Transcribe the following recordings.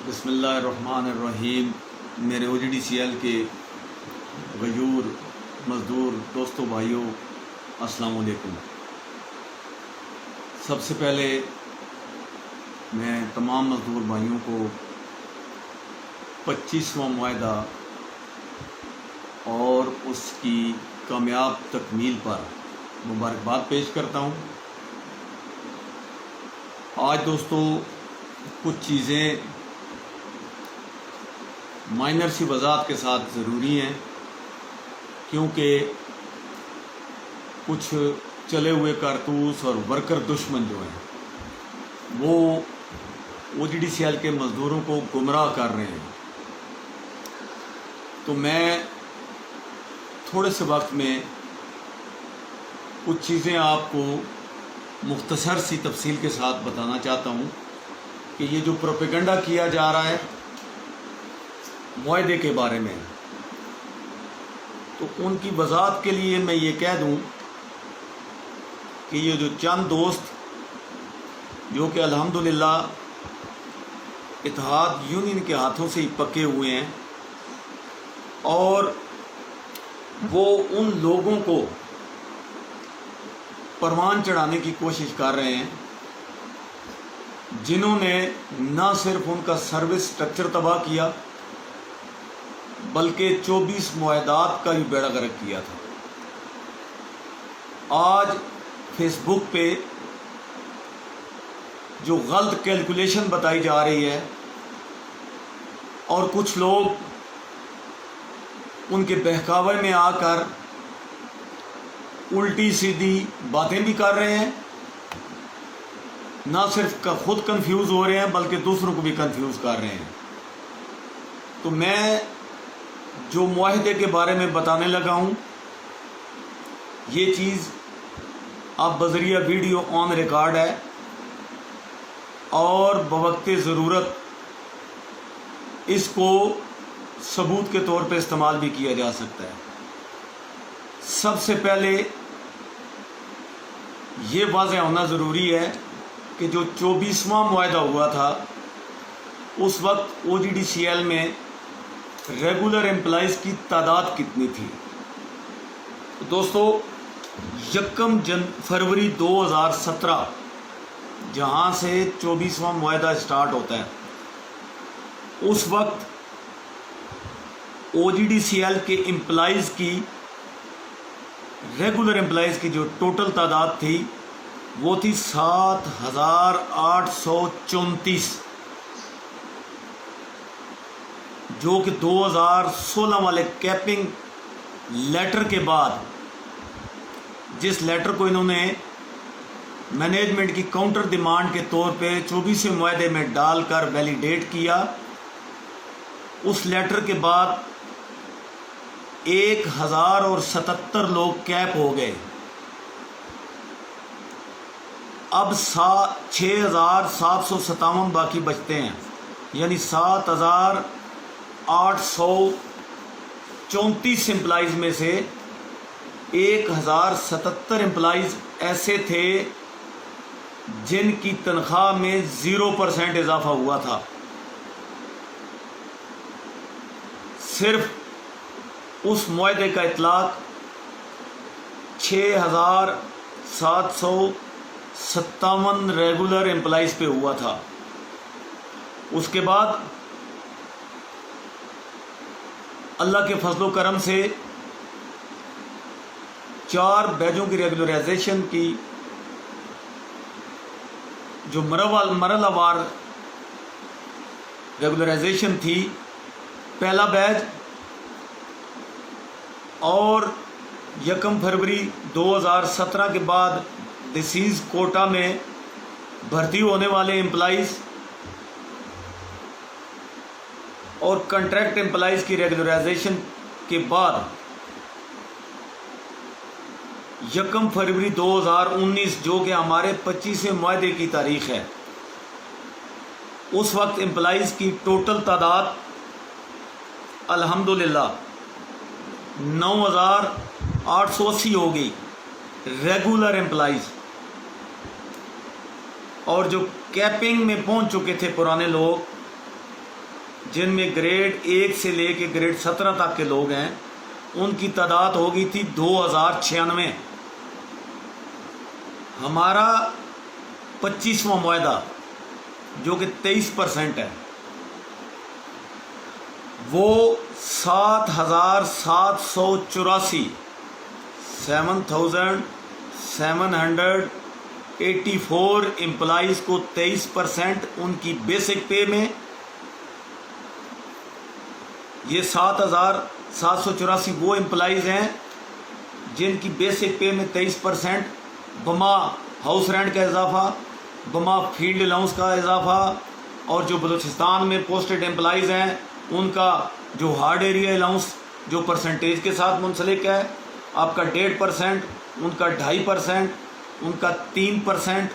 بسم اللہ الرحمن الرحیم۔ میرے OGDCL کے غیور مزدور دوستوں بھائیوں السلام علیکم۔ سب سے پہلے میں تمام مزدور بھائیوں کو 25واں معاہدہ اور اس کی کامیاب تکمیل پر مبارکباد پیش کرتا ہوں۔ آج دوستو کچھ چیزیں مائنر سی وضاحت کے ساتھ ضروری ہیں، کیونکہ کچھ چلے ہوئے کارتوس اور ورکر دشمن جو ہیں وہ OGDCL کے مزدوروں کو گمراہ کر رہے ہیں۔ تو میں تھوڑے سے وقت میں کچھ چیزیں آپ کو مختصر سی تفصیل کے ساتھ بتانا چاہتا ہوں کہ یہ جو پروپیگنڈا کیا جا رہا ہے معاہدے کے بارے میں، تو ان کی وضاحت کے لیے میں یہ کہہ دوں کہ یہ جو چند دوست جو کہ الحمدللہ اتحاد یونین کے ہاتھوں سے ہی پکے ہوئے ہیں، اور وہ ان لوگوں کو پروان چڑھانے کی کوشش کر رہے ہیں جنہوں نے نہ صرف ان کا سروس سٹرکچر تباہ کیا بلکہ 24 معاہدات کا بھی بیڑا غرق کیا تھا۔ آج فیس بک پہ جو غلط کیلکولیشن بتائی جا رہی ہے اور کچھ لوگ ان کے بہکاوے میں آ کر الٹی سیدھی باتیں بھی کر رہے ہیں، نہ صرف خود کنفیوز ہو رہے ہیں بلکہ دوسروں کو بھی کنفیوز کر رہے ہیں۔ تو میں جو معاہدے کے بارے میں بتانے لگا ہوں، یہ چیز اب بذریعہ ویڈیو آن ریکارڈ ہے اور بوقت ضرورت اس کو ثبوت کے طور پہ استعمال بھی کیا جا سکتا ہے۔ سب سے پہلے یہ واضح ہونا ضروری ہے کہ جو 24واں معاہدہ ہوا تھا اس وقت OGDCL میں ریگولر امپلائیز کی تعداد کتنی تھی؟ دوستو 1 فروری 2017 جہاں سے 24واں معاہدہ اسٹارٹ ہوتا ہے، اس وقت OGDCL کے امپلائیز کی ریگولر امپلائیز کی جو ٹوٹل تعداد تھی وہ تھی 7,834، جو کہ 2016 والے کیپنگ لیٹر کے بعد، جس لیٹر کو انہوں نے مینجمنٹ کی کاؤنٹر ڈیمانڈ کے طور پہ 24ویں معاہدے میں ڈال کر ویلیڈیٹ کیا، اس لیٹر کے بعد 1077 لوگ کیپ ہو گئے۔ اب 6,757 باقی بچتے ہیں، یعنی 7,834 امپلائیز میں سے 1,077 امپلائیز ایسے تھے جن کی تنخواہ میں 0% اضافہ ہوا تھا۔ صرف اس معاہدے کا اطلاق 6,757 ریگولر امپلائیز پہ ہوا تھا۔ اس کے بعد اللہ کے فضل و کرم سے 4 بیجوں کی ریگولرائزیشن کی جو مرحلہ وار ریگولرائزیشن تھی، پہلا بیج اور 1 فروری 2017 کے بعد ڈسیز کوٹا میں بھرتی ہونے والے امپلائیز اور کنٹریکٹ امپلائیز کی ریگولرائزیشن کے بعد 1 فروری 2019 جو کہ ہمارے 25ویں معاہدے کی تاریخ ہے، اس وقت امپلائیز کی ٹوٹل تعداد الحمدللہ 9,880 ہو گئی ریگولر امپلائیز، اور جو کیپنگ میں پہنچ چکے تھے پرانے لوگ جن میں گریڈ 1 سے لے کے گریڈ 17 تک کے لوگ ہیں، ان کی تعداد ہو گئی تھی 2096۔ ہمارا 25واں معاہدہ جو کہ 23% ہے، وہ 7784 7784 امپلائیز کو 23% ان کی بیسک پے میں، یہ 7784 وہ امپلائیز ہیں جن کی بیسک پے میں 23% بما ہاؤس رینٹ کا اضافہ، بما فیلڈ الاؤنس کا اضافہ، اور جو بلوچستان میں پوسٹڈ امپلائیز ہیں ان کا جو ہارڈ ایریا الاؤنس جو پرسنٹیج کے ساتھ منسلک ہے، آپ کا 1.5%، ان کا 2.5%، ان کا 3%،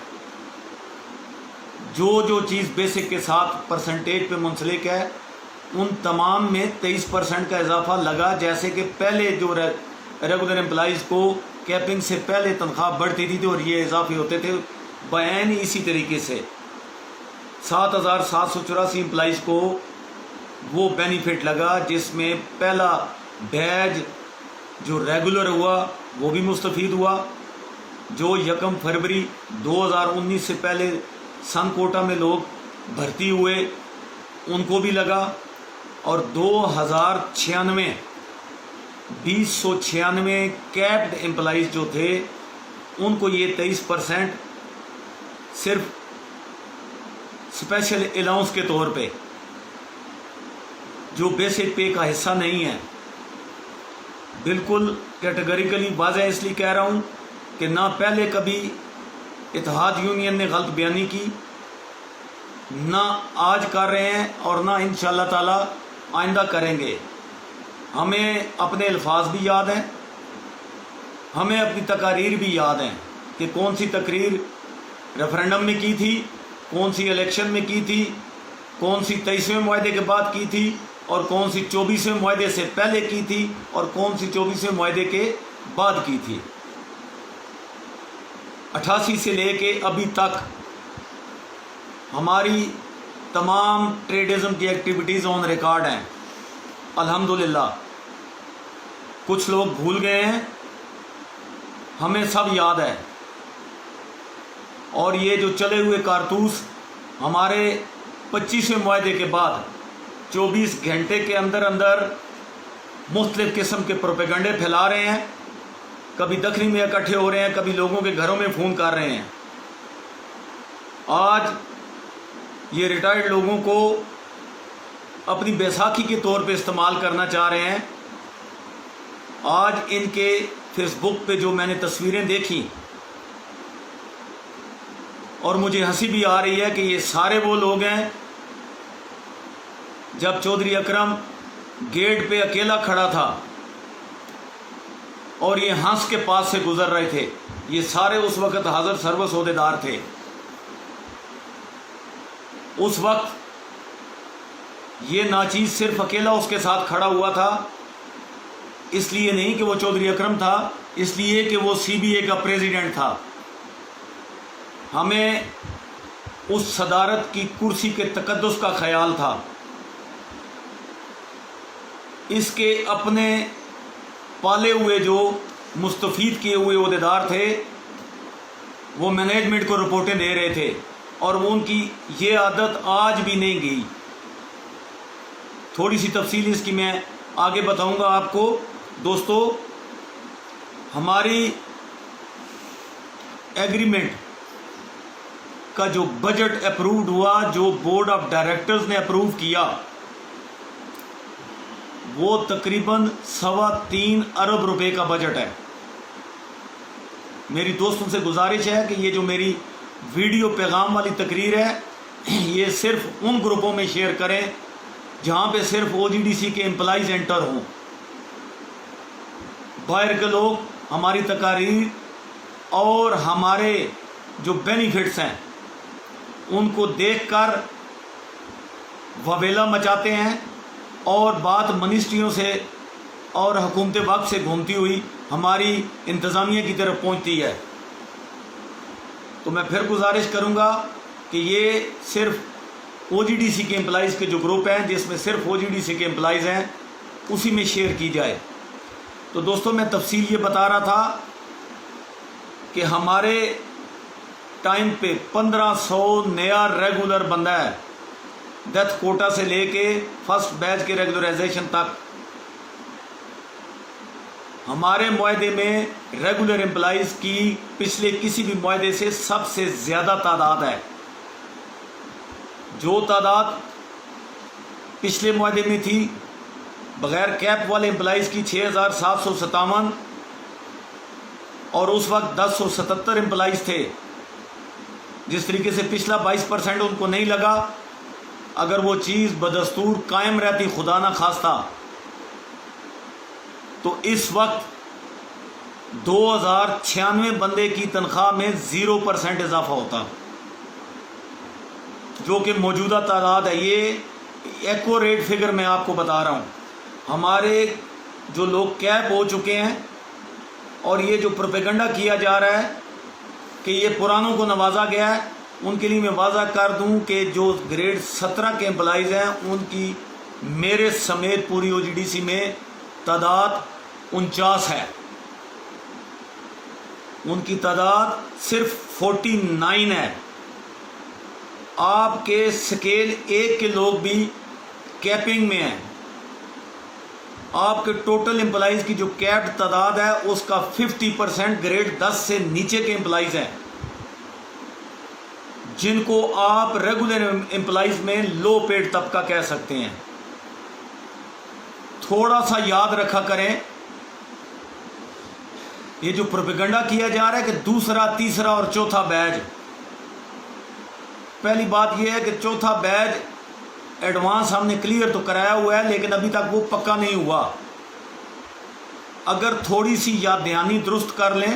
جو چیز بیسک کے ساتھ پرسنٹیج پہ منسلک ہے، ان تمام میں 23% کا اضافہ لگا۔ جیسے کہ پہلے جو ریگولر امپلائیز کو کیپنگ سے پہلے تنخواہ بڑھتی تھی اور یہ اضافے ہوتے تھے، بیان اسی طریقے سے 7784 امپلائیز کو وہ بینیفٹ لگا، جس میں پہلا بیج جو ریگولر ہوا وہ بھی مستفید ہوا، جو 1 فروری 2019 سے پہلے سن کوٹا میں لوگ بھرتی ہوئے ان کو بھی لگا، اور 2096 کیپڈ امپلائیز جو تھے ان کو یہ 23% صرف اسپیشل الاؤنس کے طور پہ، جو بیسک پے کا حصہ نہیں ہے۔ بالکل کیٹیگریکلی واضح اس لیے کہہ رہا ہوں کہ نہ پہلے کبھی اتحاد یونین نے غلط بیانی کی، نہ آج کر رہے ہیں، اور نہ انشاءاللہ تعالی آئندہ کریں گے۔ ہمیں اپنے الفاظ بھی یاد ہیں، ہمیں اپنی تقاریر بھی یاد ہیں کہ کون سی تقریر ریفرینڈم میں کی تھی، کون سی الیکشن میں کی تھی، کون سی 23ویں معاہدے کے بعد کی تھی، اور کون سی 24ویں معاہدے سے پہلے کی تھی، اور کون سی 24ویں معاہدے کے بعد کی تھی۔ 88 سے لے کے ابھی تک ہماری تمام ٹریڈزم کی ایکٹیویٹیز آن ریکارڈ ہیں الحمدللہ۔ کچھ لوگ بھول گئے ہیں، ہمیں سب یاد ہے، اور یہ جو چلے ہوئے کارتوس ہمارے 25ویں معاہدے کے بعد 24 گھنٹے کے اندر مختلف قسم کے پروپیگنڈے پھیلا رہے ہیں، کبھی دکھنی میں اکٹھے ہو رہے ہیں، کبھی لوگوں کے گھروں میں فون کر رہے ہیں۔ آج یہ ریٹائرڈ لوگوں کو اپنی بیساکھی کے طور پہ استعمال کرنا چاہ رہے ہیں۔ آج ان کے فیس بک پہ جو میں نے تصویریں دیکھی، اور مجھے ہنسی بھی آ رہی ہے کہ یہ سارے وہ لوگ ہیں جب چودھری اکرم گیٹ پہ اکیلا کھڑا تھا اور یہ ہنس کے پاس سے گزر رہے تھے، یہ سارے اس وقت حاضر سروس عہدیدار تھے۔ اس وقت یہ ناچیز صرف اکیلا اس کے ساتھ کھڑا ہوا تھا، اس لیے نہیں کہ وہ چودھری اکرم تھا، اس لیے کہ وہ CBA کا پریزیڈنٹ تھا۔ ہمیں اس صدارت کی کرسی کے تقدس کا خیال تھا۔ اس کے اپنے پالے ہوئے جو مستفید کیے ہوئے عہدیدار تھے، وہ مینجمنٹ کو رپورٹیں دے رہے تھے، اور وہ ان کی یہ عادت آج بھی نہیں گئی۔ تھوڑی سی تفصیل اس کی میں آگے بتاؤں گا آپ کو۔ دوستو، ہماری ایگریمنٹ کا جو بجٹ اپرووڈ ہوا، جو بورڈ آف ڈائریکٹرز نے اپروو کیا، وہ تقریباً 3.25 ارب روپے کا بجٹ ہے۔ میری دوستوں سے گزارش ہے کہ یہ جو میری ویڈیو پیغام والی تقریر ہے، یہ صرف ان گروپوں میں شیئر کریں جہاں پہ صرف OGDC کے امپلائیز انٹر ہوں۔ باہر کے لوگ ہماری تقاریر اور ہمارے جو بینیفٹس ہیں ان کو دیکھ کر وبیلا مچاتے ہیں، اور بات منسٹریوں سے اور حکومت وقت سے گھومتی ہوئی ہماری انتظامیہ کی طرف پہنچتی ہے۔ تو میں پھر گزارش کروں گا کہ یہ صرف OGDC کے امپلائیز کے جو گروپ ہیں جس میں صرف OGDC کے امپلائیز ہیں اسی میں شیئر کی جائے۔ تو دوستوں میں تفصیل یہ بتا رہا تھا کہ ہمارے ٹائم پہ 1500 نیا ریگولر بندہ ہے ڈیتھ کوٹا سے لے کے فرسٹ بیچ کے ریگولرائزیشن تک۔ ہمارے معاہدے میں ریگولر امپلائیز کی پچھلے کسی بھی معاہدے سے سب سے زیادہ تعداد ہے۔ جو تعداد پچھلے معاہدے میں تھی بغیر کیپ والے امپلائیز کی 6757 اور اس وقت 1077 امپلائیز تھے۔ جس طریقے سے پچھلا 22% ان کو نہیں لگا، اگر وہ چیز بدستور قائم رہتی خدا نہ خواستہ تو اس وقت 2096 بندے کی تنخواہ میں 0% اضافہ ہوتا، جو کہ موجودہ تعداد ہے۔ یہ ایکوریٹ فگر میں آپ کو بتا رہا ہوں۔ ہمارے جو لوگ کیپ ہو چکے ہیں اور یہ جو پروپیگنڈا کیا جا رہا ہے کہ یہ پرانوں کو نوازا گیا ہے، ان کے لیے میں واضح کر دوں کہ جو گریڈ 17 کے امپلائیز ہیں ان کی میرے سمیت پوری OGDC میں تعداد 49 ہے۔ ان کی تعداد صرف 49 ہے۔ آپ کے سکیل 1 کے لوگ بھی کیپنگ میں ہیں۔ آپ کے ٹوٹل امپلائیز کی جو کیپڈ تعداد ہے اس کا 50% گریڈ 10 سے نیچے کے امپلائیز ہیں، جن کو آپ ریگولر امپلائیز میں لو پیڈ طبقہ کہہ سکتے ہیں۔ تھوڑا سا یاد رکھا کریں، یہ جو پروپیگنڈا کیا جا رہا ہے کہ دوسرا، تیسرا اور چوتھا بیج، پہلی بات یہ ہے کہ چوتھا بیج ایڈوانس ہم نے کلیئر تو کرایا ہوا ہے لیکن ابھی تک وہ پکا نہیں ہوا۔ اگر تھوڑی سی یاد دہانی درست کر لیں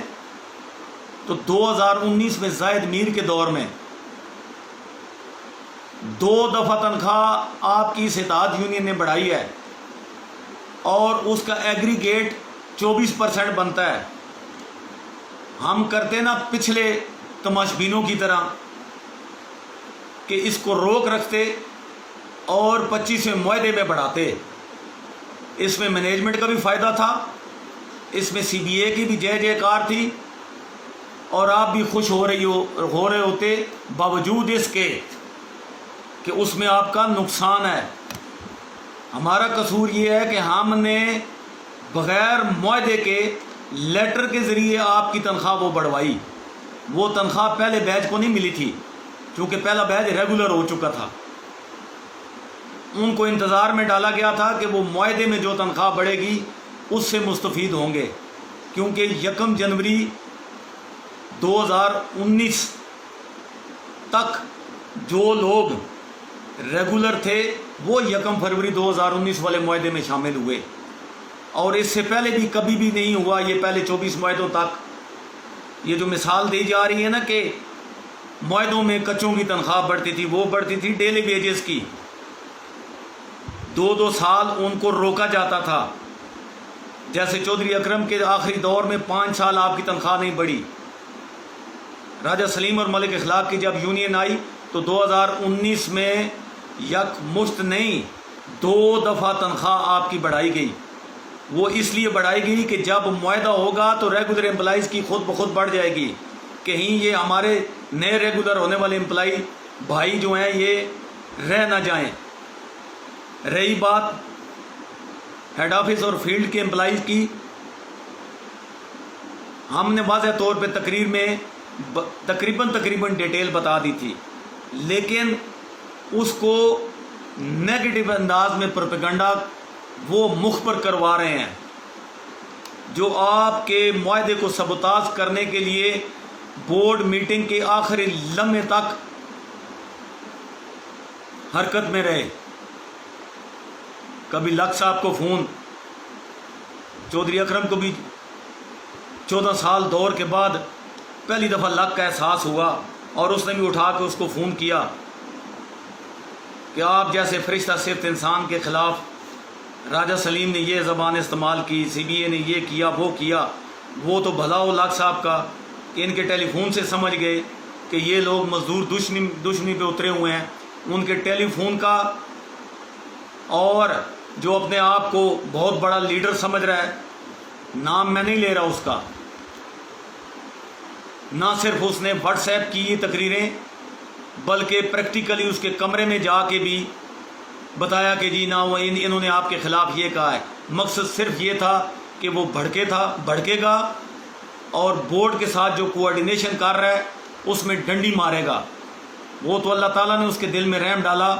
تو 2019 میں زاہد میر کے دور میں 2 دفعہ تنخواہ آپ کی اس اتحاد یونین نے بڑھائی ہے اور اس کا ایگریگیٹ 24% بنتا ہے۔ ہم کرتے نا پچھلے تماشبینوں کی طرح کہ اس کو روک رکھتے اور 25ویں معاہدے میں بڑھاتے۔ اس میں مینجمنٹ کا بھی فائدہ تھا، اس میں CBA کی بھی جے کار تھی اور آپ بھی خوش ہو رہے ہوتے باوجود اس کے کہ اس میں آپ کا نقصان ہے۔ ہمارا قصور یہ ہے کہ ہم نے بغیر معاہدے کے لیٹر کے ذریعے آپ کی تنخواہ وہ بڑھوائی۔ وہ تنخواہ پہلے بیچ کو نہیں ملی تھی کیونکہ پہلا بیچ ریگولر ہو چکا تھا۔ ان کو انتظار میں ڈالا گیا تھا کہ وہ معاہدے میں جو تنخواہ بڑھے گی اس سے مستفید ہوں گے، کیونکہ 1 جنوری 2019 تک جو لوگ ریگولر تھے وہ 1 فروری 2019 والے معاہدے میں شامل ہوئے، اور اس سے پہلے بھی کبھی بھی نہیں ہوا۔ یہ پہلے 24 معاہدوں تک یہ جو مثال دی جا رہی ہے نا کہ معاہدوں میں کچوں کی تنخواہ بڑھتی تھی، وہ بڑھتی تھی ڈیلی ویجز کی، 2 سال ان کو روکا جاتا تھا۔ جیسے چودھری اکرم کے آخری دور میں 5 سال آپ کی تنخواہ نہیں بڑھی۔ راجہ سلیم اور ملک اخلاق کی جب یونین آئی تو 2019 میں یک مشت نہیں 2 دفعہ تنخواہ آپ کی بڑھائی گئی۔ وہ اس لیے بڑھائی گئی کہ جب معاہدہ ہوگا تو ریگولر امپلائیز کی خود بخود بڑھ جائے گی، کہیں یہ ہمارے نئے ریگولر ہونے والے امپلائی بھائی جو ہیں یہ رہ نہ جائیں۔ رہی بات ہیڈ آفس اور فیلڈ کے امپلائیز کی، ہم نے واضح طور پہ تقریر میں تقریباً ڈیٹیل بتا دی تھی، لیکن اس کو نیگیٹو انداز میں پروپیگنڈا وہ مخبر کروا رہے ہیں جو آپ کے معاہدے کو سبوتاژ کرنے کے لیے بورڈ میٹنگ کے آخری لمحے تک حرکت میں رہے۔ کبھی لک صاحب کو فون، چودھری اکرم کو بھی 14 سال دور کے بعد پہلی دفعہ لک کا احساس ہوا اور اس نے بھی اٹھا کے اس کو فون کیا کہ آپ جیسے فرشتہ صفت انسان کے خلاف راجہ سلیم نے یہ زبان استعمال کی، CBA نے یہ کیا وہ کیا۔ وہ تو بھلا ہو لاکھ صاحب کا کہ ان کے ٹیلی فون سے سمجھ گئے کہ یہ لوگ مزدور دشمنی پہ اترے ہوئے ہیں، ان کے ٹیلی فون کا، اور جو اپنے آپ کو بہت بڑا لیڈر سمجھ رہا ہے، نام میں نہیں لے رہا اس کا، نہ صرف اس نے واٹس ایپ کی یہ تقریریں بلکہ پریکٹیکلی اس کے کمرے میں جا کے بھی بتایا کہ جی نہ وہ انہوں نے آپ کے خلاف یہ کہا ہے۔ مقصد صرف یہ تھا کہ وہ بھڑکے گا اور بورڈ کے ساتھ جو کوآرڈینیشن کر رہا ہے اس میں ڈنڈی مارے گا۔ وہ تو اللہ تعالیٰ نے اس کے دل میں رحم ڈالا،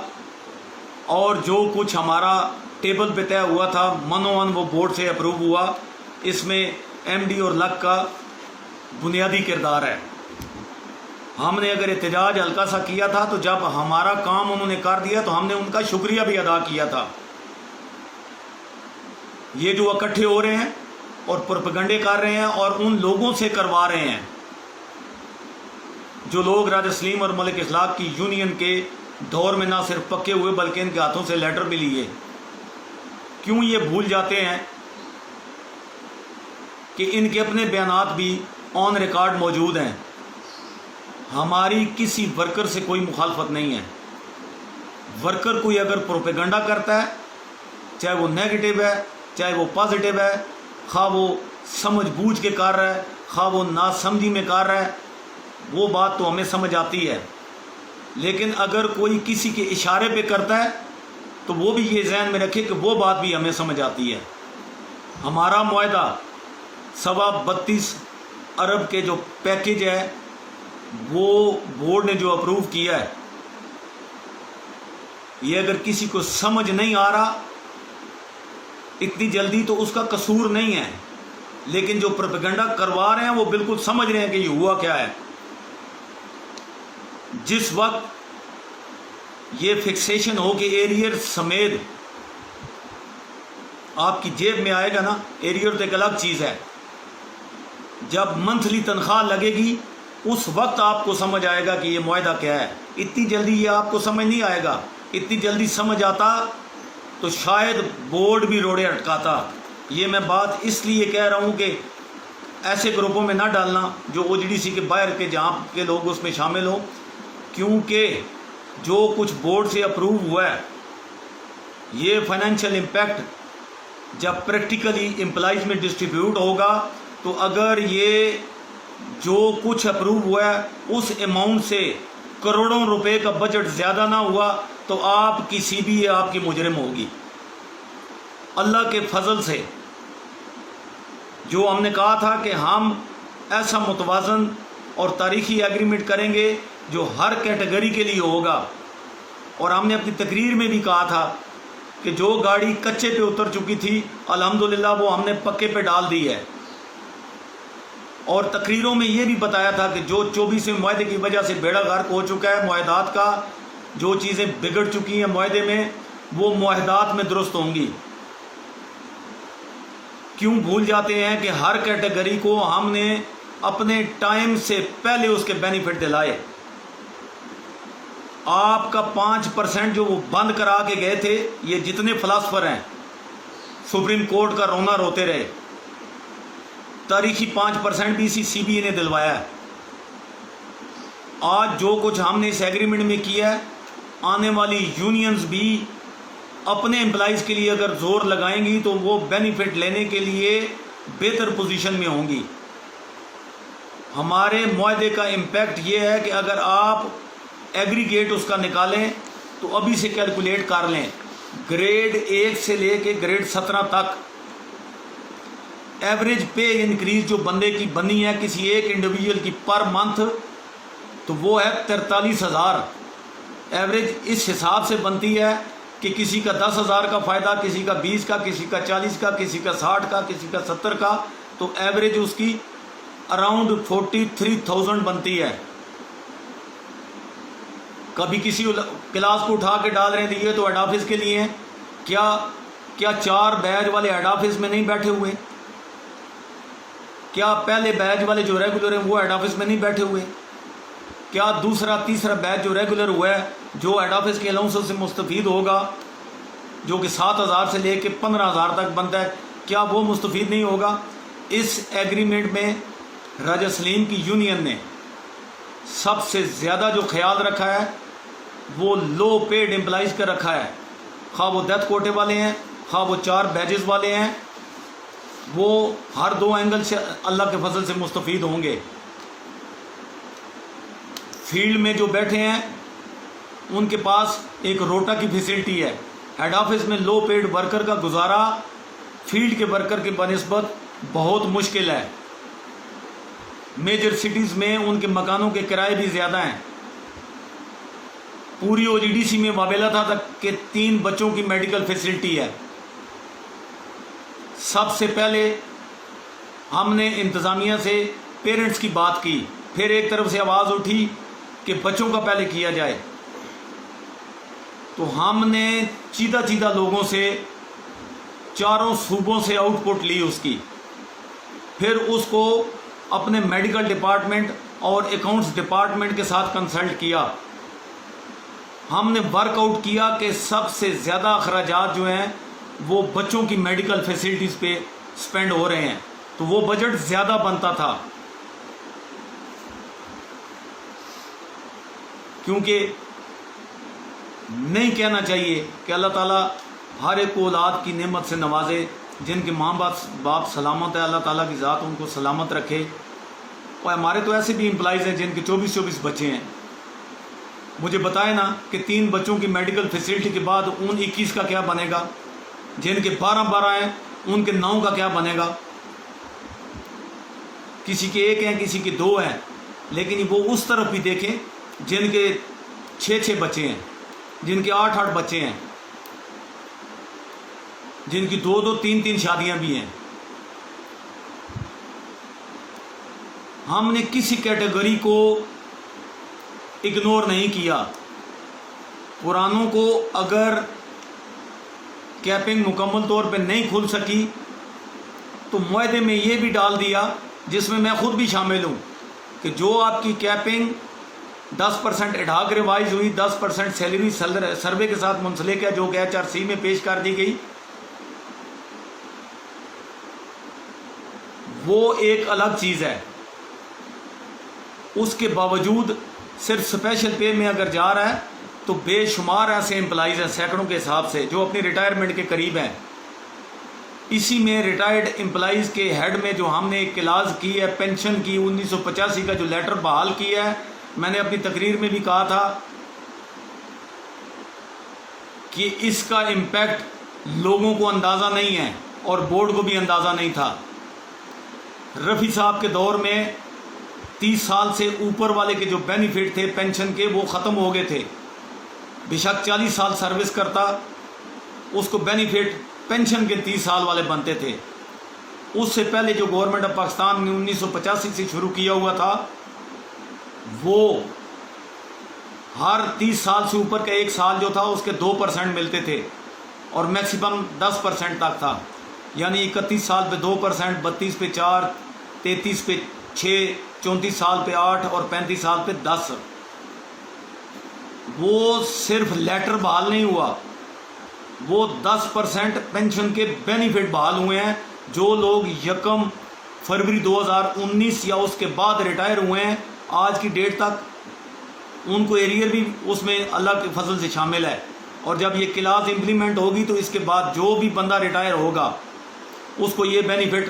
اور جو کچھ ہمارا ٹیبل پہ طے ہوا تھا منوان وہ بورڈ سے اپروو ہوا۔ اس میں ایم ڈی اور لک کا بنیادی کردار ہے۔ ہم نے اگر احتجاج ہلکا سا کیا تھا تو جب ہمارا کام انہوں نے کر دیا تو ہم نے ان کا شکریہ بھی ادا کیا تھا۔ یہ جو اکٹھے ہو رہے ہیں اور پروپیگنڈے کر رہے ہیں اور ان لوگوں سے کروا رہے ہیں جو لوگ راجہ سلیم اور ملک اخلاق کی یونین کے دور میں نہ صرف پکے ہوئے بلکہ ان کے ہاتھوں سے لیٹر بھی لیے، کیوں یہ بھول جاتے ہیں کہ ان کے اپنے بیانات بھی آن ریکارڈ موجود ہیں۔ ہماری کسی ورکر سے کوئی مخالفت نہیں ہے۔ ورکر کوئی اگر پروپیگنڈا کرتا ہے، چاہے وہ نیگیٹو ہے چاہے وہ پازیٹیو ہے، خواہ وہ سمجھ بوجھ کے کر رہا ہے خواہ وہ ناسمجھی میں کر رہا ہے، وہ بات تو ہمیں سمجھ آتی ہے۔ لیکن اگر کوئی کسی کے اشارے پہ کرتا ہے تو وہ بھی یہ ذہن میں رکھے کہ وہ بات بھی ہمیں سمجھ آتی ہے۔ ہمارا معاہدہ 32 ارب کے جو پیکج ہے وہ بورڈ نے جو اپروو کیا ہے، یہ اگر کسی کو سمجھ نہیں آ رہا اتنی جلدی تو اس کا قصور نہیں ہے، لیکن جو پروپیگنڈا کروا رہے ہیں وہ بالکل سمجھ رہے ہیں کہ یہ ہوا کیا ہے۔ جس وقت یہ فکسیشن ہو کہ ایریئر سمیت آپ کی جیب میں آئے گا نا، ایریئر تو ایک الگ چیز ہے، جب منتھلی تنخواہ لگے گی اس وقت آپ کو سمجھ آئے گا کہ یہ معاہدہ کیا ہے۔ اتنی جلدی یہ آپ کو سمجھ نہیں آئے گا۔ اتنی جلدی سمجھ آتا تو شاید بورڈ بھی روڑے اٹکاتا۔ یہ میں بات اس لیے کہہ رہا ہوں کہ ایسے گروپوں میں نہ ڈالنا جو او جی ڈی سی کے باہر کے جہاں کے لوگ اس میں شامل ہوں، کیونکہ جو کچھ بورڈ سے اپروو ہوا ہے یہ فائنینشیل امپیکٹ جب پریکٹیکلی امپلائیز میں ڈسٹریبیوٹ ہوگا تو اگر یہ جو کچھ اپروو ہوا ہے اس اماؤنٹ سے کروڑوں روپے کا بجٹ زیادہ نہ ہوا تو آپ کی سی بی اے آپ کی مجرم ہوگی۔ اللہ کے فضل سے جو ہم نے کہا تھا کہ ہم ایسا متوازن اور تاریخی ایگریمنٹ کریں گے جو ہر کیٹیگری کے لیے ہوگا، اور ہم نے اپنی تقریر میں بھی کہا تھا کہ جو گاڑی کچے پہ اتر چکی تھی الحمدللہ وہ ہم نے پکے پہ ڈال دی ہے، اور تقریروں میں یہ بھی بتایا تھا کہ جو 24ویں معاہدے کی وجہ سے بیڑا غرق ہو چکا ہے معاہدات کا، جو چیزیں بگڑ چکی ہیں معاہدے میں وہ معاہدات میں درست ہوں گی۔ کیوں بھول جاتے ہیں کہ ہر کیٹیگری کو ہم نے اپنے ٹائم سے پہلے اس کے بینیفٹ دلائے۔ آپ کا 5% جو وہ بند کرا کے گئے تھے، یہ جتنے فلاسفر ہیں سپریم کورٹ کا رونا روتے رہے، تاریخی 5% بھی اسی سی بی اے نے دلوایا ہے۔ آج جو کچھ ہم نے اس ایگریمنٹ میں کیا ہے، آنے والی یونینز بھی اپنے امپلائیز کے لیے اگر زور لگائیں گی تو وہ بینیفٹ لینے کے لیے بہتر پوزیشن میں ہوں گی۔ ہمارے معاہدے کا امپیکٹ یہ ہے کہ اگر آپ ایگریگیٹ اس کا نکالیں تو ابھی سے کیلکولیٹ کر لیں، گریڈ 1 سے لے کے گریڈ 17 تک ایوریج پے انکریز جو بندے کی بنی ہے کسی ایک انڈیویجول کی پر منتھ تو وہ ہے 43,000۔ ایوریج اس حساب سے بنتی ہے کہ کسی کا 10,000 کا فائدہ، کسی کا 20 کا، کسی کا 40 کا، کسی کا 60 کا، کسی کا 70 کا، تو ایوریج اس کی اراؤنڈ 43,000 بنتی ہے۔ کبھی کسی کلاس کو اٹھا کے ڈال رہے ہیں یہ تو ہیڈ آفس کے لیے ہیں، کیا 4 بیج والے ہیڈ آفس میں نہیں بیٹھے ہوئے؟ کیا پہلے بیج والے جو ریگولر ہیں وہ ہیڈ آفس میں نہیں بیٹھے ہوئے؟ کیا دوسرا تیسرا بیچ جو ریگولر ہوا ہے جو ہیڈ آفس کے الاؤنس سے مستفید ہوگا، جو کہ 7,000 سے لے کے 15,000 تک بنتا ہے، کیا وہ مستفید نہیں ہوگا؟ اس ایگریمنٹ میں راجہ سلیم کی یونین نے سب سے زیادہ جو خیال رکھا ہے وہ لو پیڈ امپلائیز کا رکھا ہے، خواہ وہ ڈیتھ کوٹے والے ہیں، خواہ وہ 4 بیجز والے ہیں، وہ ہر 2 اینگل سے اللہ کے فضل سے مستفید ہوں گے۔ فیلڈ میں جو بیٹھے ہیں ان کے پاس ایک روٹا کی فیسلٹی ہے۔ ہیڈ آفس میں لو پیڈ ورکر کا گزارا فیلڈ کے ورکر کے بنسبت بہت مشکل ہے۔ میجر سٹیز میں ان کے مکانوں کے کرائے بھی زیادہ ہیں۔ پوری OGDC میں وابلہ تھا کہ 3 بچوں کی میڈیکل فیسلٹی ہے۔ سب سے پہلے ہم نے انتظامیہ سے پیرنٹس کی بات کی، پھر ایک طرف سے آواز اٹھی کہ بچوں کا پہلے کیا جائے، تو ہم نے چیدہ لوگوں سے 4 صوبوں سے آؤٹ پٹ لی اس کی، پھر اس کو اپنے میڈیکل ڈپارٹمنٹ اور اکاؤنٹس ڈپارٹمنٹ کے ساتھ کنسلٹ کیا۔ ہم نے ورک آؤٹ کیا کہ سب سے زیادہ اخراجات جو ہیں وہ بچوں کی میڈیکل فیسلٹیز پہ سپینڈ ہو رہے ہیں، تو وہ بجٹ زیادہ بنتا تھا، کیونکہ نہیں کہنا چاہیے کہ اللہ تعالیٰ ہر ایک کو اولاد کی نعمت سے نوازے، جن کے ماں باپ سلامت ہے اللہ تعالیٰ کی ذات ان کو سلامت رکھے۔ اور ہمارے تو ایسے بھی امپلائیز ہیں جن کے 24 بچے ہیں، مجھے بتائے نا کہ 3 بچوں کی میڈیکل فیسلٹی کے بعد ان 21 کا کیا بنے گا، جن کے 12 ہیں ان کے 9 کا کیا بنے گا، کسی کے 1 ہیں کسی کے 2 ہیں، لیکن وہ اس طرف بھی دیکھیں جن کے 6 بچے ہیں، جن کے 8 بچے ہیں، جن کی 2 3 شادیاں بھی ہیں۔ ہم نے کسی کیٹیگری کو اگنور نہیں کیا۔ پرانوں کو اگر کیپنگ مکمل طور پہ نہیں کھل سکی تو معاہدے میں یہ بھی ڈال دیا، جس میں خود بھی شامل ہوں، کہ جو آپ کی کیپنگ 10% ایڈھاک ریوائز ہوئی، 10% سیلری سروے کے ساتھ منسلک ہے جو کہ HRC میں پیش کر دی گئی، وہ ایک الگ چیز ہے۔ اس کے باوجود صرف اسپیشل پے میں اگر جا رہا ہے تو بے شمار ایسے امپلائیز ہیں سینکڑوں کے حساب سے جو اپنی ریٹائرمنٹ کے قریب ہیں۔ اسی میں ریٹائرڈ امپلائیز کے ہیڈ میں جو ہم نے ایک کلاز کی ہے پینشن کی 1985 کا جو لیٹر بحال کیا ہے، میں نے اپنی تقریر میں بھی کہا تھا کہ اس کا امپیکٹ لوگوں کو اندازہ نہیں ہے اور بورڈ کو بھی اندازہ نہیں تھا۔ رفیع صاحب کے دور میں 30 سال سے اوپر والے کے جو بینیفٹ تھے پینشن کے وہ ختم ہو گئے تھے۔ بے شک 40 سال سروس کرتا اس کو بینیفٹ پینشن کے 30 سال والے بنتے تھے۔ اس سے پہلے جو گورنمنٹ آف پاکستان نے 1985 سے شروع کیا ہوا تھا، وہ ہر 30 سال سے اوپر کا 1 سال جو تھا اس کے 2% ملتے تھے اور میکسیمم 10% تک تھا، یعنی 31 سال پہ 2%، 32 پہ 4، 33 پہ 6، 34 سال پہ 8 اور 35 سال پہ 10۔ وہ صرف لیٹر بحال نہیں ہوا، وہ 10% پینشن کے بینیفٹ بحال ہوئے ہیں۔ جو لوگ 1 فروری 2019 یا اس کے بعد ریٹائر ہوئے ہیں آج کی ڈیٹ تک، ان کو ایریئر بھی اس میں اللہ کے فضل سے شامل ہے، اور جب یہ کلاس امپلیمنٹ ہوگی تو اس کے بعد جو بھی بندہ ریٹائر ہوگا اس کو یہ بینیفٹ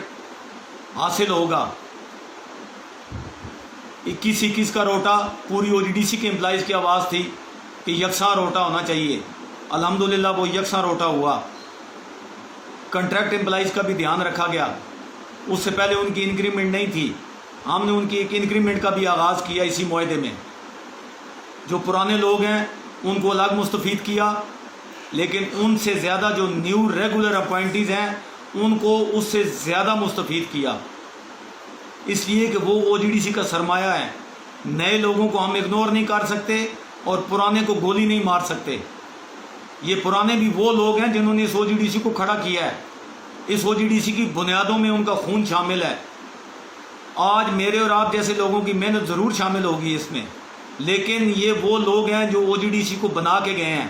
حاصل ہوگا۔ 21 کا روٹا پوری OGDC کے امپلائیز کی آواز تھی کہ یکساں روٹا ہونا چاہیے، الحمدللہ وہ یکساں روٹا ہوا۔ کنٹریکٹ امپلائیز کا بھی دھیان رکھا گیا، اس سے پہلے ان کی انکریمنٹ نہیں تھی، ہم نے ان کی ایک انکریمنٹ کا بھی آغاز کیا اسی معاہدے میں۔ جو پرانے لوگ ہیں ان کو الگ مستفید کیا، لیکن ان سے زیادہ جو نیو ریگولر اپوائنٹیز ہیں ان کو اس سے زیادہ مستفید کیا، اس لیے کہ وہ OGDC کا سرمایہ ہے۔ نئے لوگوں کو ہم اگنور نہیں کر سکتے اور پرانے کو گولی نہیں مار سکتے۔ یہ پرانے بھی وہ لوگ ہیں جنہوں نے اس OGDC کو کھڑا کیا ہے، اس OGDC کی بنیادوں میں ان کا خون شامل ہے۔ آج میرے اور آپ جیسے لوگوں کی محنت ضرور شامل ہوگی اس میں، لیکن یہ وہ لوگ ہیں جو OGDC کو بنا کے گئے ہیں۔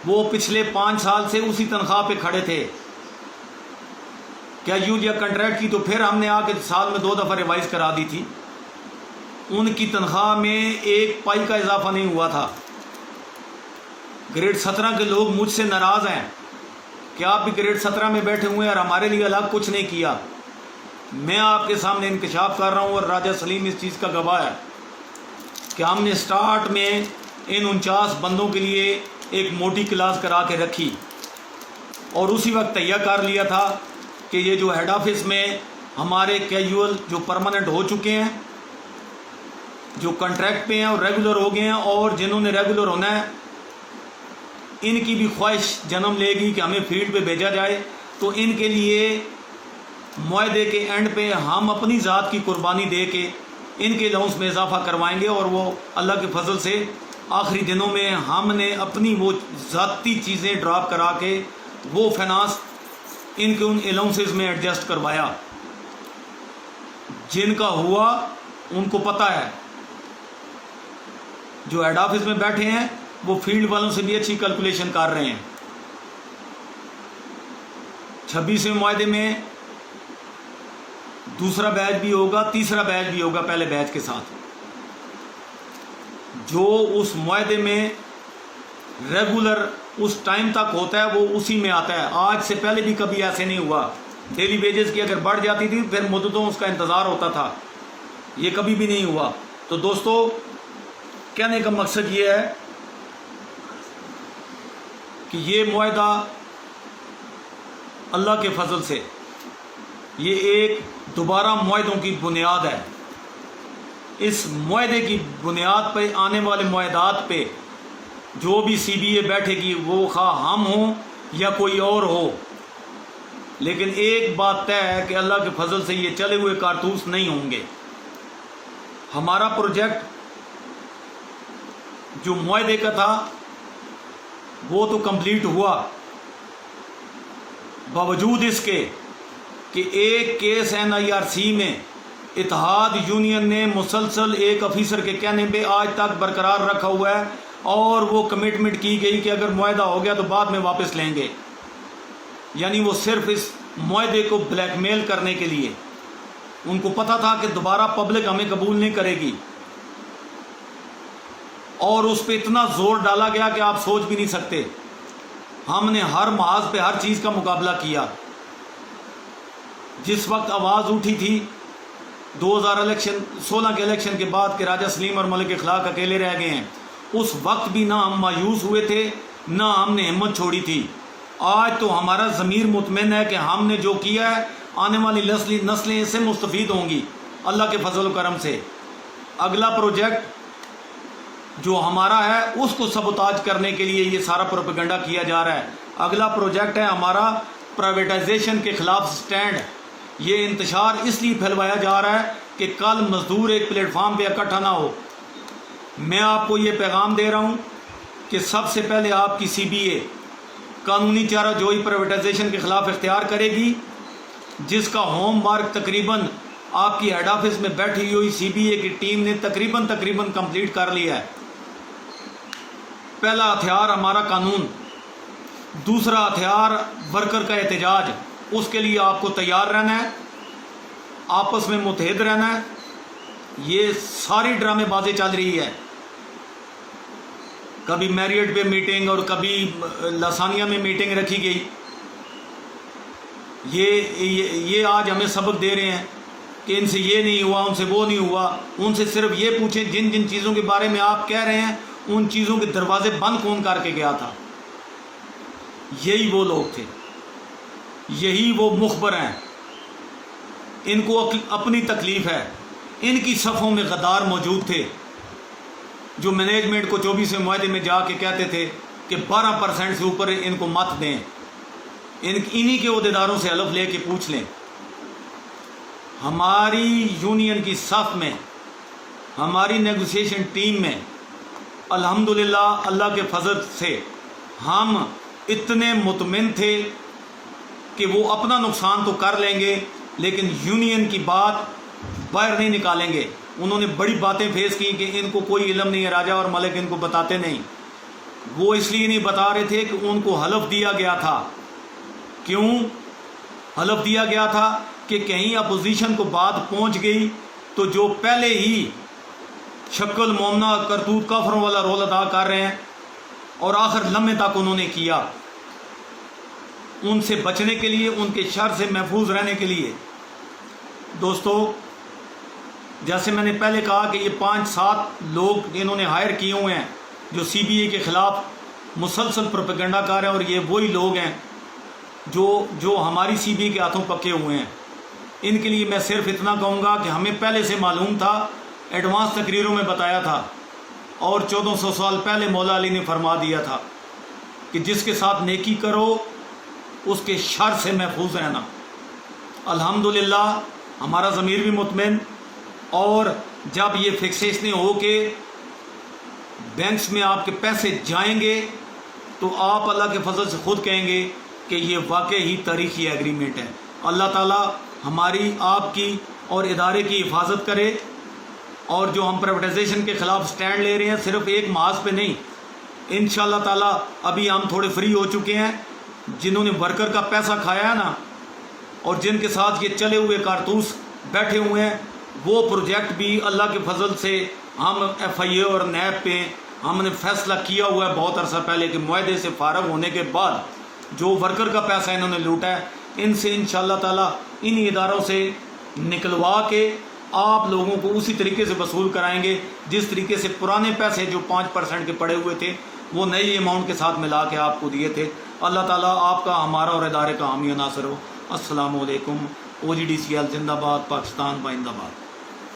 وہ پچھلے 5 سال سے اسی تنخواہ پہ کھڑے تھے، کیا یو یا کنٹریکٹ کی تو پھر ہم نے آ کے سال میں 2 دفعہ ریوائز کرا دی تھی۔ ان کی تنخواہ میں 1 پائی کا اضافہ نہیں ہوا تھا۔ گریڈ 17 کے لوگ مجھ سے ناراض ہیں کہ آپ بھی گریڈ 17 میں بیٹھے ہوئے ہیں اور ہمارے لیے الگ کچھ نہیں کیا۔ میں آپ کے سامنے انکشاف کر رہا ہوں اور راجہ سلیم اس چیز کا گواہ ہے کہ ہم نے سٹارٹ میں ان 49 بندوں کے لیے ایک موٹی کلاس کرا کے رکھی اور اسی وقت تیار کر لیا تھا کہ یہ جو ہیڈ آفس میں ہمارے کیجول جو پرماننٹ ہو چکے ہیں، جو کنٹریکٹ پہ ہیں اور ریگولر ہو گئے ہیں، اور جنہوں نے ریگولر ہونا ہے ان کی بھی خواہش جنم لے گی کہ ہمیں فیلڈ پہ بھیجا جائے، تو ان کے لیے معاہدے کے اینڈ پہ ہم اپنی ذات کی قربانی دے کے ان کے الاؤنس میں اضافہ کروائیں گے، اور وہ اللہ کے فضل سے آخری دنوں میں ہم نے اپنی وہ ذاتی چیزیں ڈراپ کرا کے وہ فائنانس ان کے ان الاؤنسز میں ایڈجسٹ کروایا۔ جن کا ہوا ان کو پتہ ہے، جو ہیڈ آفس میں بیٹھے ہیں وہ فیلڈ والوں سے بھی اچھی کیلکولیشن کر رہے ہیں۔ 26ویں معاہدے میں دوسرا بیچ بھی ہوگا، تیسرا بیچ بھی ہوگا پہلے بیچ کے ساتھ۔ جو اس معاہدے میں ریگولر اس ٹائم تک ہوتا ہے وہ اسی میں آتا ہے۔ آج سے پہلے بھی کبھی ایسے نہیں ہوا۔ ڈیلی ویجز کی اگر بڑھ جاتی تھی پھر مدتوں اس کا انتظار ہوتا تھا، یہ کبھی بھی نہیں ہوا۔ تو دوستو، کہنے کا مقصد یہ ہے کہ یہ معاہدہ اللہ کے فضل سے یہ ایک دوبارہ معاہدوں کی بنیاد ہے۔ اس معاہدے کی بنیاد پہ آنے والے معاہدات پہ جو بھی سی بی اے بیٹھے گی، وہ خواہ ہم ہوں یا کوئی اور ہو، لیکن ایک بات طے ہے کہ اللہ کے فضل سے یہ چلے ہوئے کارتوس نہیں ہوں گے۔ ہمارا پروجیکٹ جو معاہدے کا تھا وہ تو کمپلیٹ ہوا، باوجود اس کے کہ ایک کیس NIRC میں اتحاد یونین نے مسلسل ایک افیسر کے کہنے پہ آج تک برقرار رکھا ہوا ہے، اور وہ کمٹمنٹ کی گئی کہ اگر معاہدہ ہو گیا تو بعد میں واپس لیں گے۔ یعنی وہ صرف اس معاہدے کو بلیک میل کرنے کے لیے، ان کو پتہ تھا کہ دوبارہ پبلک ہمیں قبول نہیں کرے گی، اور اس پہ اتنا زور ڈالا گیا کہ آپ سوچ بھی نہیں سکتے۔ ہم نے ہر محاذ پہ ہر چیز کا مقابلہ کیا۔ جس وقت آواز اٹھی تھی 2016 کے الیکشن کے بعد کہ راجہ سلیم اور ملک اخلاق اکیلے رہ گئے ہیں، اس وقت بھی نہ ہم مایوس ہوئے تھے نہ ہم نے ہمت چھوڑی تھی۔ آج تو ہمارا ضمیر مطمئن ہے کہ ہم نے جو کیا ہے آنے والی نسلیں اس سے مستفید ہوں گی اللہ کے فضل و کرم سے۔ اگلا پروجیکٹ جو ہمارا ہے اس کو سبوتاج کرنے کے لیے یہ سارا پروپیگنڈا کیا جا رہا ہے۔ اگلا پروجیکٹ ہے ہمارا پرائیویٹائزیشن کے خلاف سٹینڈ۔ یہ انتشار اس لیے پھیلوایا جا رہا ہے کہ کل مزدور ایک پلیٹ فارم پہ اکٹھا نہ ہو۔ میں آپ کو یہ پیغام دے رہا ہوں کہ سب سے پہلے آپ کی CBA قانونی چارہ جوئی پرائیویٹائزیشن کے خلاف اختیار کرے گی، جس کا ہوم ورک تقریباً آپ کی ہیڈ آفس میں بیٹھی ہوئی CBA کی ٹیم نے تقریباً کمپلیٹ کر لیا ہے۔ پہلا ہتھیار ہمارا قانون، دوسرا ہتھیار ورکر کا احتجاج۔ اس کے لیے آپ کو تیار رہنا ہے، آپس میں متحد رہنا ہے۔ یہ ساری ڈرامے بازی چل رہی ہے، کبھی میریٹ پہ میٹنگ اور کبھی لسانیہ میں میٹنگ رکھی گئی۔ یہ آج ہمیں سبق دے رہے ہیں کہ ان سے یہ نہیں ہوا، ان سے وہ نہیں ہوا۔ ان سے صرف یہ پوچھیں جن جن چیزوں کے بارے میں آپ کہہ رہے ہیں ان چیزوں کے دروازے بند کون کر کے گیا تھا۔ یہی وہ لوگ تھے، یہی وہ مخبر ہیں، ان کو اپنی تکلیف ہے۔ ان کی صفوں میں غدار موجود تھے جو مینجمنٹ کو 24ویں معاہدے میں جا کے کہتے تھے کہ 12% سے اوپر ان کو مت دیں۔ انہی کے عہدیداروں سے حلف لے کے پوچھ لیں۔ ہماری یونین کی صف میں، ہماری نیگوسیشن ٹیم میں الحمدللہ اللہ کے فضل سے ہم اتنے مطمئن تھے کہ وہ اپنا نقصان تو کر لیں گے لیکن یونین کی بات باہر نہیں نکالیں گے۔ انہوں نے بڑی باتیں فیس کی کہ ان کو کوئی علم نہیں ہے، راجہ اور ملک ان کو بتاتے نہیں۔ وہ اس لیے نہیں بتا رہے تھے کہ ان کو حلف دیا گیا تھا۔ کیوں حلف دیا گیا تھا؟ کہ کہیں اپوزیشن کو بات پہنچ گئی تو جو پہلے ہی شکل مومنہ کرتوت کافروں والا رول ادا کر رہے ہیں، اور آخر لمحے تک انہوں نے کیا ان سے بچنے کے لیے، ان کے شر سے محفوظ رہنے کے لیے۔ دوستو، جیسے میں نے پہلے کہا کہ یہ 5-7 لوگ انہوں نے ہائر کیے ہوئے ہیں جو سی بی اے کے خلاف مسلسل پروپیگنڈا کر رہے ہیں، اور یہ وہی لوگ ہیں جو ہماری سی بی اے کے ہاتھوں پکے ہوئے ہیں۔ ان کے لیے میں صرف اتنا کہوں گا کہ ہمیں پہلے سے معلوم تھا، ایڈوانس تقریروں میں بتایا تھا، اور 1400 سال پہلے مولا علی نے فرما دیا تھا کہ جس کے ساتھ نیکی کرو اس کے شر سے محفوظ رہنا۔ الحمدللہ ہمارا ضمیر بھی مطمئن، اور جب یہ فکسیشنیں ہو کے بینکس میں آپ کے پیسے جائیں گے تو آپ اللہ کے فضل سے خود کہیں گے کہ یہ واقعی ہی تاریخی ایگریمنٹ ہے۔ اللہ تعالیٰ ہماری، آپ کی اور ادارے کی حفاظت کرے، اور جو ہم پرائیویٹائزیشن کے خلاف سٹینڈ لے رہے ہیں صرف ایک محاذ پہ نہیں، انشاءاللہ تعالیٰ ابھی ہم تھوڑے فری ہو چکے ہیں۔ جنہوں نے ورکر کا پیسہ کھایا ہے نا، اور جن کے ساتھ یہ چلے ہوئے کارتوس بیٹھے ہوئے ہیں، وہ پروجیکٹ بھی اللہ کے فضل سے ہم ایف آئی اے اور نیب پہ ہم نے فیصلہ کیا ہوا ہے بہت عرصہ پہلے کہ معاہدے سے فارغ ہونے کے بعد جو ورکر کا پیسہ انہوں نے لوٹا ہے، ان سے انشاءاللہ تعالیٰ انہی اداروں سے نکلوا کے آپ لوگوں کو اسی طریقے سے وصول کرائیں گے جس طریقے سے پرانے پیسے جو 5% کے پڑے ہوئے تھے وہ نئی اماؤنٹ کے ساتھ ملا کے آپ کو دیے تھے۔ اللہ تعالیٰ آپ کا، ہمارا اور ادارے کا حامی و ناصر ہو۔ السلام علیکم۔ OGDCL زندہ باد، پاکستان بائندہ باد۔